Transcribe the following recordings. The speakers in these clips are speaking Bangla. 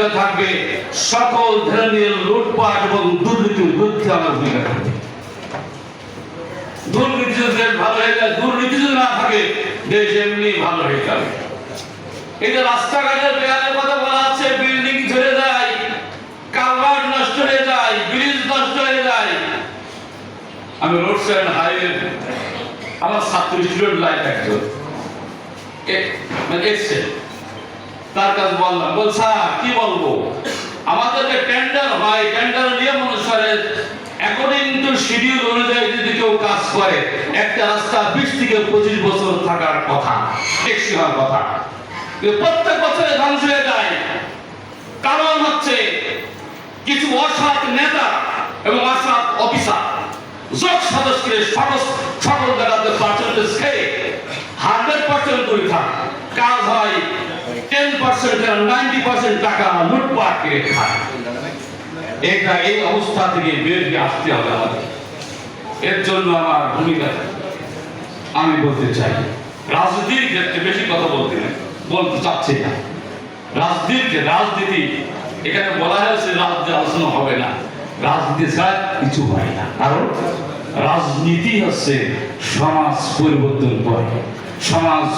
ভূমিকা থাকবে, সকল ধরনের লুটপাট এবং দুর্নীতির বিরুদ্ধে আমার ভূমিকা থাকবে। দুর্নীতি যদি ভালো হয়ে যায়, দুর্নীতি যদি না থাকে দেশ এমনি ভালো হয়ে যাবে। এই যে রাস্তাঘাটের বেহালের কথা বলা আছে, বিল্ডিং ঝরে যায়, কালভার্ট নষ্ট হয়ে যায়, ব্রিজ নষ্ট হয়ে যায়। আমি রোড সাইড হাইওয়ে আমার ছাত্র স্টুডেন্ট লাইফ একজন এসছে, তার কাছে বললাম, বল স্যার কি বলবো, আমাদের যে টেন্ডার হয়, টেন্ডার নিয়ম অনুসারে অ্যাকর্ডিং টু শিডিউল অনুযায়ী যদি কেউ কাজ করে, একটা রাস্তা 20 থেকে 25 বছর থাকার কথা, টেকসই হওয়ার কথা, প্রত্যেক বছরে ধ্বংস হয়ে যায়। কারণ হচ্ছে কিছু অসৎ নেতা এবং অসৎ অফিসার যোগ সদস্যকে সকল জায়গাতে পার্সেন্টেজ খেয়ে 100% করে থাকে, কাজ হয় 10% আর 90% টাকা লুটপাট করে খায়। এটা এই অবস্থা থেকে বেরিয়ে আসতে হবে আমাদের। এর জন্য আমার ভূমিকা আমি বলতে চাই, রাজনীতির ক্ষেত্রে বেশি কথা বলতে চাচ্ছি না। রাজনীতি এখানে বলা হয়েছে রাজনীতি আলোচনা হবে না, রাজনীতি ছাড়া কিছু হয় না। কারণ রাজনীতি হচ্ছে সমাজ পরিবর্তন করে, সমাজ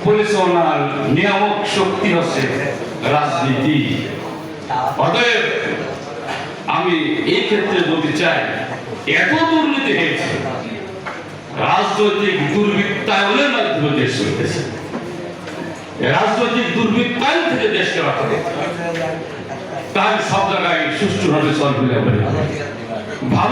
পরিচালনার নিয়ামক শক্তি হচ্ছে রাজনীতি। অতএব আমি এই ক্ষেত্রে বলতে চাই, এত দুর্নীতি হয়েছে, রাজনৈতিক দুর্বৃত্তায়নের মাধ্যমে দেশ চলতেছে। রাজনৈতিক দুর্বৃত্তায়ন থেকে দেশকে রক্ষা করতে হবে, তাই সব জায়গায় সুষ্ঠুভাবে চলবে।